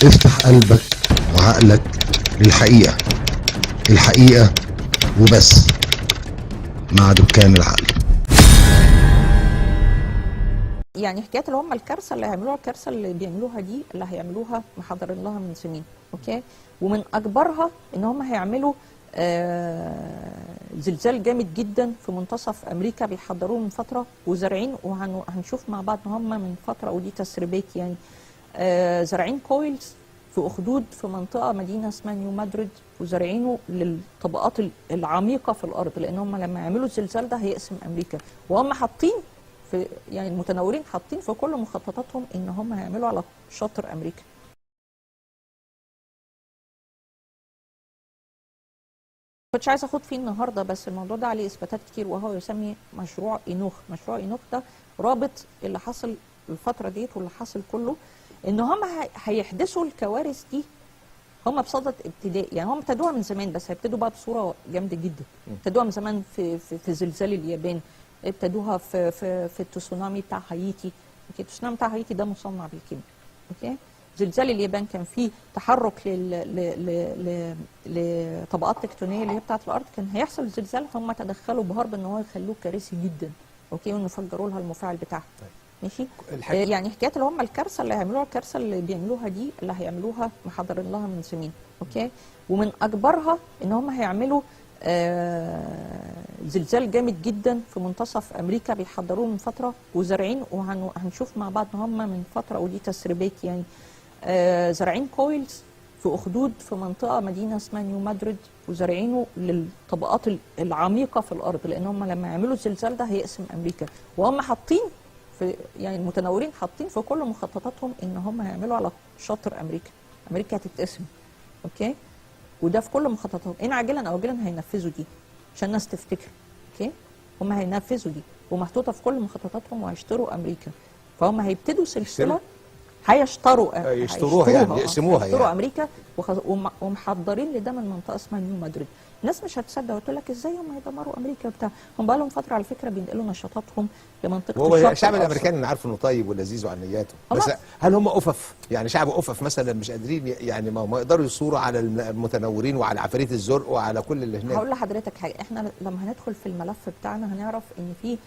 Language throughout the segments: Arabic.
افتح قلبك وعقلك للحقيقة، الحقيقة وبس، مع دكان العقل. يعني حكايه اللي هم الكارثه اللي هيعملوها، الكارثه اللي بيعملوها دي اللي هيعملوها محضرين لها من سنين، اوكي؟ ومن اكبرها ان هم هيعملوا زلزال جامد جدا في منتصف امريكا بيحضروه من فتره وزارعين، وهنشوف مع بعض ان هم من فتره، ودي تسريبات يعني، زارعين كويلز في اخدود في منطقه مدينه اسمها نيو مادريد، وزارعينه للطبقات العميقه في الارض، لان هم لما يعملوا الزلزال ده هيقسم امريكا، وهم حاطين في، يعني المتنورين حاطين في كل مخططاتهم ان هم هيعملوا على شاطئ امريكا. كنتش عايزه اخد فيه النهارده، بس الموضوع ده عليه اثباتات كتير، وهو يسمي مشروع اينوخ. مشروع اينوخ ده رابط اللي حصل الفتره ديت واللي حصل كله، ان هم هيحدثوا الكوارث دي هم بصدد ابتدائي، يعني هم ابتدوها من زمان بس هيبتدوا بقى بصوره جامده جدا. ابتدوها من زمان في زلزال اليابان، ابتدوها في التسونامي بتاع هايتي. اوكي، التسونامي بتاع هايتي ده مصنع بالكيمياء. اوكي، زلزال اليابان كان فيه تحرك لطبقات تكتونيه اللي هي بتاعه الارض، كان هيحصل زلزال، هم تدخلوا بهرب ان هو يخلوه كارثي جدا. اوكي، وانه فجروا لها المفاعل بتاعها. ماشي. يعني حكايه اللي هم الكارثه اللي هيعملوها، الكارثه اللي بيعملوها دي اللي هيعملوها محضرين لها من سنين، اوكي؟ ومن اكبرها ان هم هيعملوا زلزال جامد جدا في منتصف امريكا بيحضروه من فتره وزارعين، وهنشوف مع بعض ان هم من فتره، ودي تسريبات يعني، زارعين كويلز في اخدود في منطقه مدينه اسمها نيو مادريد، وزارعينه للطبقات العميقه في الارض، لان هم لما يعملوا الزلزال ده هيقسم امريكا، وهم حاطين في، يعني المتنورين حاطين في كل مخططاتهم ان هم هيعملوا على شاطئ امريكا. امريكا هتتقسم، اوكي؟ وده في كل مخططاتهم، ان عاجلا او اجلا هينفذوا دي عشان الناس تفتكر. اوكي، هم هينفذوا دي ومحطوطه في كل مخططاتهم، وهيشتروا امريكا، فهم هيبتدوا سلسله. يشتروها يعني يقسموها هيشتروا يعني. امريكا ومحضرين لده من منطقه اسمها نيو مادريد. الناس مش هتصدق وتقول لك ازاي هم هيدمروا امريكا وبتاع، هم بقى لهم فتره على فكره بينقلوا نشاطاتهم لمنطقه وهو الشرق الشعب الأوسط. الامريكاني انا عارف انه طيب ولذيذ وعن نياته، بس هل هم أفف؟ يعني شعب أفف مثلا مش قادرين، يعني ما يقدروا يصوروا على المتنورين وعلى عفاريت الزرق وعلى كل اللي هناك. هقول لحضرتك حاجه، احنا لما هندخل في الملف بتاعنا هنعرف ان في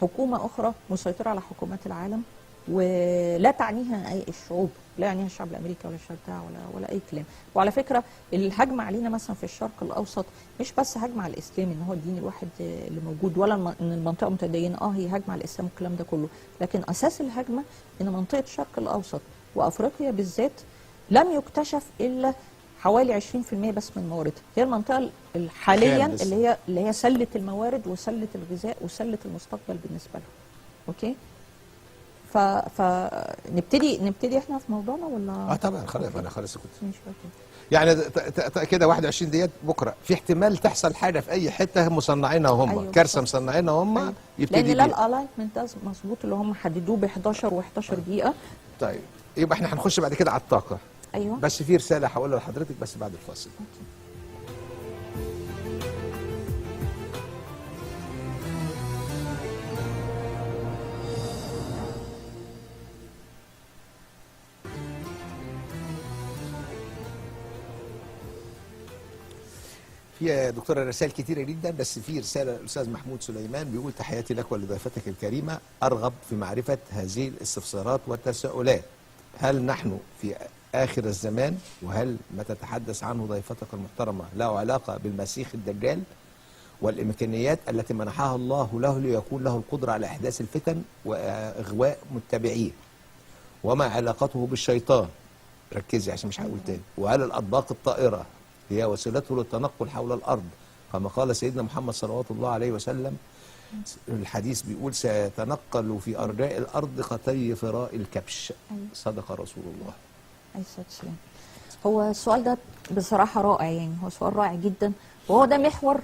حكومه اخرى مسيطره على حكومات العالم، ولا تعنيها اي الشعوب، لا يعنيها الشعب الامريكي ولا الشعب بتاعه ولا اي كلام. وعلى فكره الهجمه علينا مثلا في الشرق الاوسط مش بس هجمه على الاسلام ان هو الدين الواحد اللي موجود، ولا ان المنطقه متدينه، هي هجمه على الاسلام والكلام ده كله، لكن اساس الهجمه ان منطقه الشرق الاوسط وافريقيا بالذات لم يكتشف الا حوالي 20% بس من مواردها. هي المنطقه حاليا اللي هي سله الموارد وسله الغذاء وسله المستقبل بالنسبه لها. اوكي، فنبتدي احنا في موضوعنا ولا؟ طبعا خلاص، انا خلاص كنت ماشي. اوكي، يعني كده 21 ديت بكره في احتمال تحصل حاجه في اي حته مصنعينها هم. أيوة كارثه مصنعينها هم. أيوة. يبتدي لان لا الالاينمنت ده مظبوط اللي هم حددوه ب 11 و11 دقيقه. طيب يبقى احنا هنخش بعد كده على الطاقه. ايوه، بس في رساله هقولها لحضرتك بس بعد الفاصل. أوكي. في دكتوره رسائل كتيره جدا، بس في رساله الاستاذ محمود سليمان بيقول: تحياتي لك ولضيفتك الكريمه، ارغب في معرفه هذه الاستفسارات والتساؤلات. هل نحن في اخر الزمان؟ وهل ما تتحدث عنه ضيفتك المحترمه له علاقه بالمسيح الدجال والامكانيات التي منحها الله له ليكون له القدره على احداث الفتن واغواء متبعيه؟ وما علاقته بالشيطان؟ ركزي عشان مش هقول تاني. وهل الاطباق الطائره هي وسيلته للتنقل حول الارض كما قال سيدنا محمد صلوات الله عليه وسلم؟ الحديث بيقول: سيتنقل في ارجاء الارض كطي فراء الكبش. صدق رسول الله عليه الصلاه والسلام. هو السؤال ده بصراحه رائع، يعني هو سؤال رائع جدا، وهو ده محور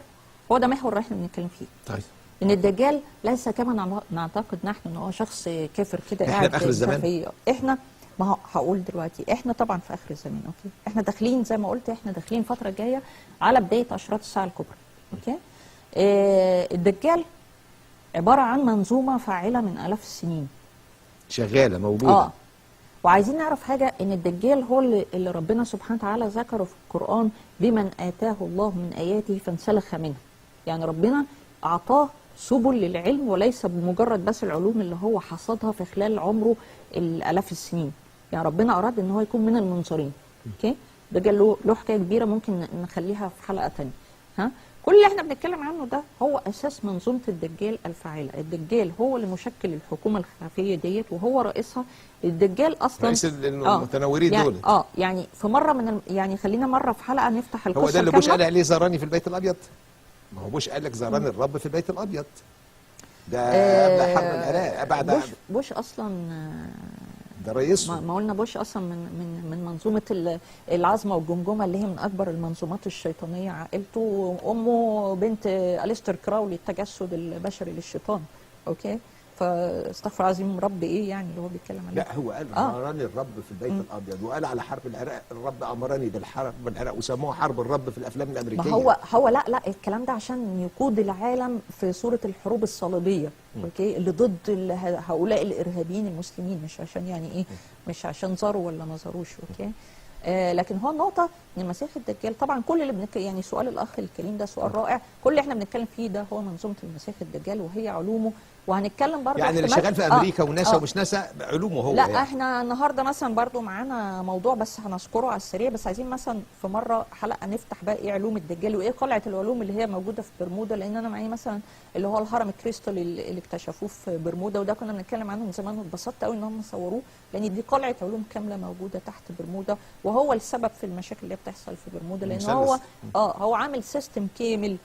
اللي احنا بنتكلم فيه. طيب، ان الدجال ليس كما نعتقد نحن ان هو شخص كافر كده احنا قاعد في اخر الزمان. احنا، ما هقول دلوقتي احنا طبعا في اخر الزمان. اوكي، احنا داخلين زي ما قلت، احنا داخلين فتره جايه على بدايه اشراط الساعه الكبرى. اوكي، الدجال عباره عن منظومه فاعله من الاف السنين، شغاله موجوده. وعايزين نعرف حاجه، ان الدجال هو اللي ربنا سبحانه وتعالى ذكره في القران بمن اتاه الله من اياته فانسلخ منها. يعني ربنا اعطاه سبل للعلم، وليس بمجرد بس العلوم اللي هو حصدها في خلال عمره الالاف السنين. يعني ربنا اراد ان هو يكون من المنصرين. اوكي، الدجال له حكايه كبيره ممكن نخليها في حلقه ثانيه. ها، كل اللي احنا بنتكلم عنه ده هو اساس منظومه الدجال الفاعله. الدجال هو اللي مشكل الحكومه الخفيه ديت، وهو رئيسها. الدجال اصلا رئيس المتنورين يعني دول. يعني في مره يعني خلينا مره في حلقه نفتح القصه هو ده اللي بوش الكاملة. قال عليه زاراني في البيت الابيض. ما هو بوش قال لك زاراني الرب في البيت الابيض ده قبل حرب العراق بعد بوش اصلا ده رئيسه. ما قلنا بوش اصلا من منظومه العظمه والجمجمه، اللي هي من اكبر المنظومات الشيطانيه. عائلته امه بنت أليستر كراولي، التجسد البشري للشيطان. اوكي، فاستغفر عظيم رب ايه يعني اللي هو بيتكلم عليه. لا هو قال امرني الرب في البيت الابيض، وقال على حرب العراق الرب امرني بالحرب بالعراق، وسموها حرب الرب في الافلام الامريكيه. ما هو لا الكلام ده عشان يقود العالم في صوره الحروب الصليبيه. اوكي، اللي ضد هؤلاء الارهابيين المسلمين، مش عشان يعني ايه، مش عشان زاروا ولا ما زاروش. اوكي، لكن هو النقطه ان المسيح الدجال طبعا كل اللي يعني سؤال الاخ الكريم ده سؤال رائع. كل اللي احنا بنتكلم فيه ده هو منظومه المسيح الدجال وهي علومه، وهنتكلم برضه يعني اللي شغال في امريكا وناسا ومش ناسا علومه هو. لا يعني احنا النهارده مثلا برضو معانا موضوع بس هنذكره على السريع، بس عايزين مثلا في مره حلقه نفتح بقى ايه علوم الدجال وايه قلعه العلوم اللي هي موجوده في برمودا. لان انا معايا مثلا اللي هو الهرم الكريستال اللي اكتشفوه في برمودا، وده كنا بنتكلم عنه من زمان، واتبسطت قوي ان هم صوروه، لان دي قلعه علوم كامله موجوده تحت برمودا، وهو السبب في المشاكل اللي بتحصل في برمودا. لان هو عامل سيستم كامل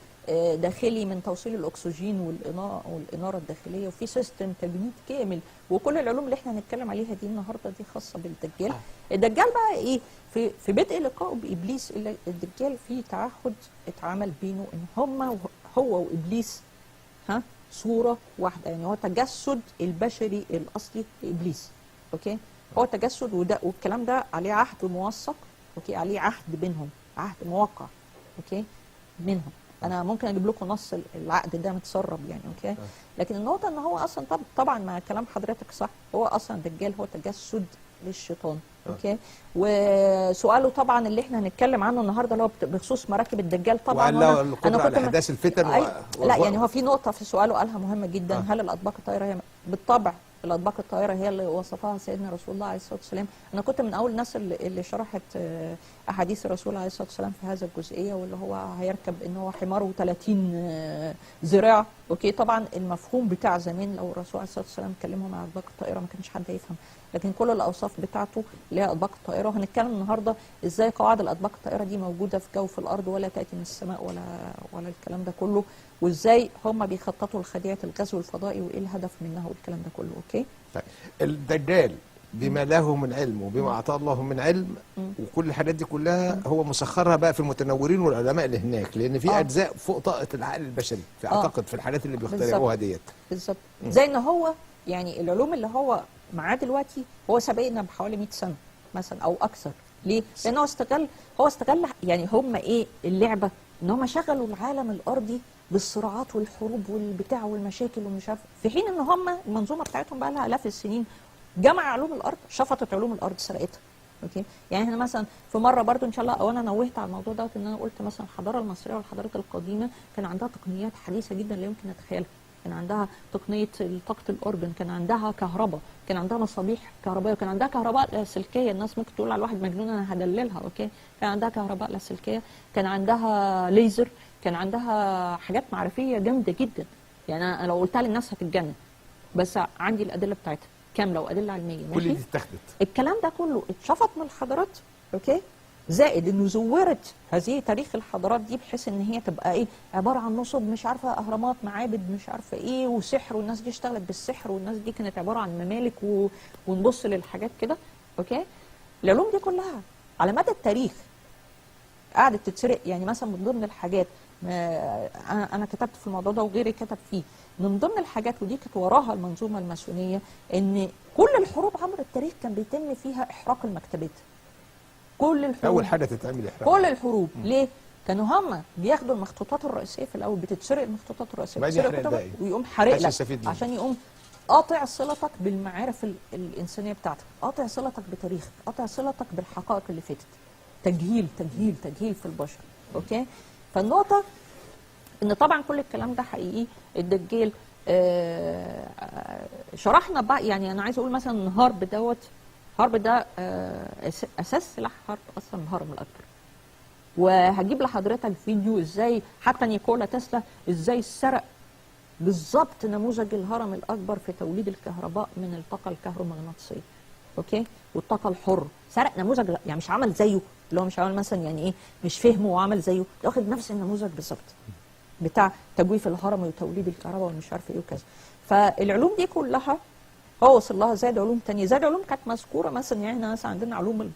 داخلي من توصيل الاكسجين والاناره الداخليه، وفي سيستم تجنيد كامل. وكل العلوم اللي احنا هنتكلم عليها دي النهارده دي خاصه بالدجال. الدجال بقى ايه في بدء لقائه بابليس، الدجال في تعهد اتعمل بينه ان هو وابليس صوره واحده. يعني هو تجسد البشري الاصلي لابليس. اوكي، هو تجسد، وده والكلام ده عليه عهد موثق. اوكي، عليه عهد بينهم، عهد موقع. اوكي، منهم. انا ممكن اجيب لكم نص العقد ده متسرب يعني. اوكي، لكن النقطه ان هو اصلا طبعا مع كلام حضرتك صح، هو اصلا الدجال هو تجسد للشيطان. اوكي، وسؤاله طبعا اللي احنا هنتكلم عنه النهارده اللي هو بخصوص مراكب الدجال طبعا. انا كنت على احداث الفتن لا يعني هو في نقطه في سؤاله قالها مهمه جدا. هل الاطباق الطائره هي بالطبع الاطباق الطائره هي اللي وصفها سيدنا رسول الله عليه الصلاه والسلام. انا كنت من اول الناس اللي شرحت احاديث الرسول عليه الصلاه والسلام في هذا الجزئيه، واللي هو هيركب ان هو حماره 30 ذراع. اوكي، طبعا المفهوم بتاع زمان لو الرسول عليه الصلاه والسلام كلمهم عن اطباق الطائره ما كانش حد يفهم، لكن كل الاوصاف بتاعته اللي هي اطباق الطائره. وهنتكلم النهارده ازاي قواعد الاطباق الطائره دي موجوده في جوف الارض ولا تاتي من السماء ولا الكلام ده كله، وازاي هم بيخططوا لخديعه الغزو الفضائي وايه الهدف منها والكلام ده كله. اوكي، طيب الدجال بما له من علم وبما اعطاه الله من علم وكل الحاجات دي كلها هو مسخرها بقى في المتنورين والعلماء اللي هناك، لان في اجزاء فوق طاقه العقل البشري في اعتقد في الحاجات اللي بيخترعوها ديت. بالظبط، زي ان هو يعني العلوم اللي هو معاه دلوقتي هو سابقنا بحوالي 100 سنه مثلا او اكثر. ليه؟ لان هو استغل يعني هم ايه اللعبه، ان هم شغلوا العالم الارضي بالصراعات والحروب والبتاع والمشاكل ومش عارف، في حين ان هم المنظومه بتاعتهم بقى لها الاف السنين جمع علوم الارض، شفطت علوم الارض، سرقتها. اوكي، يعني احنا مثلا في مره برضو ان شاء الله، او انا نوهت على الموضوع دوت، ان انا قلت مثلا الحضاره المصريه والحضارات القديمه كان عندها تقنيات حديثه جدا لا يمكن نتخيلها. كان عندها تقنيه طاقه الاورجن، كان عندها كهرباء، كان عندها مصابيح كهربائيه، وكان عندها كهرباء لاسلكيه. الناس ممكن تقول على الواحد مجنون انا هدللها. اوكي، كان عندها كهرباء لاسلكيه، كان عندها ليزر، كان عندها حاجات معرفيه جامده جدا. يعني انا لو قلتها للناس هتتجنن، بس عندي الادله بتاعتها كامله وادله علميه. كل دي اتخذت، الكلام ده كله اتشفط من الحضارات. اوكي، زائد انه زورت هذه تاريخ الحضارات دي بحيث ان هي تبقى ايه، عباره عن نصب، مش عارفه اهرامات، معابد، مش عارفه ايه، وسحر، والناس دي اشتغلت بالسحر، والناس دي كانت عباره عن ممالك ونبص للحاجات كده. اوكي، العلوم دي كلها على مدى التاريخ قعدت تتسرق. يعني مثلا من ضمن الحاجات انا كتبت في الموضوع ده وغيري كتب فيه، من ضمن الحاجات ودي كانت وراها المنظومه الماسونيه، ان كل الحروب عبر التاريخ كان بيتم فيها احراق المكتبات. كل الحروب اول حاجه تتعمل احراق كل الحروب. ليه؟ كانوا هم بياخدوا المخطوطات الرئيسيه في الاول، بتتسرق المخطوطات الرئيسيه، بتتسرق ويقوم حارق لك عشان يقوم قاطع صلتك بالمعارف الانسانيه بتاعتك، قاطع صلتك بتاريخك، قاطع صلتك بالحقائق اللي فاتت. تجهيل تجهيل تجهيل في البشر. اوكي. فالنقطه ان طبعا كل الكلام ده حقيقي. الدجال شرحنا بقى، يعني انا عايز اقول مثلا ان هارب ده اساس سلاح حرب اصلا الهرم الاكبر. وهجيب لحضرتك فيديو ازاي حتى نيكولا تسلا ازاي سرق بالظبط نموذج الهرم الاكبر في توليد الكهرباء من الطاقه الكهرومغناطيسيه. اوكي. والطاقه الحر، سرق نموذج، يعني مش عمل زيه، اللي هو مش عمل مثلا يعني ايه مش فهمه وعمل زيه، ده واخد نفس النموذج بالظبط بتاع تجويف الهرم وتوليد الكهرباء ومش عارف ايه وكذا. فالعلوم دي كلها هو وصل لها زائد علوم تانية، زائد علوم كانت مذكوره مثلا، يعني احنا مثلا عندنا علوم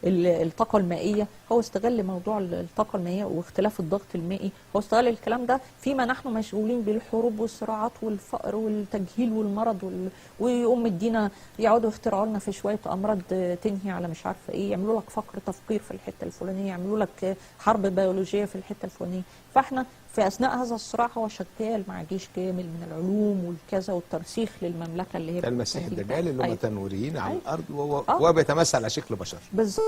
الطاقه المائيه، هو استغل موضوع الطاقه المائيه واختلاف الضغط المائي، هو استغل الكلام ده فيما نحن مشغولين بالحروب والصراعات والفقر والتجهيل والمرض ويقوم مدينا يقعدوا يخترعوا لنا في شويه امراض تنهي على مش عارفه ايه، يعملوا لك فقر تفقير في الحته الفلانيه، يعملوا لك حرب بيولوجيه في الحته الفلانيه. فاحنا في اثناء هذا الصراع هو شغال مع جيش كامل من العلوم والكذا والترسيخ للمملكه اللي هي المسيح الدجال اللي هم أيوة. تنويريين على أيوة. الارض وهو بيتمثل على شكل بشر. بالظبط.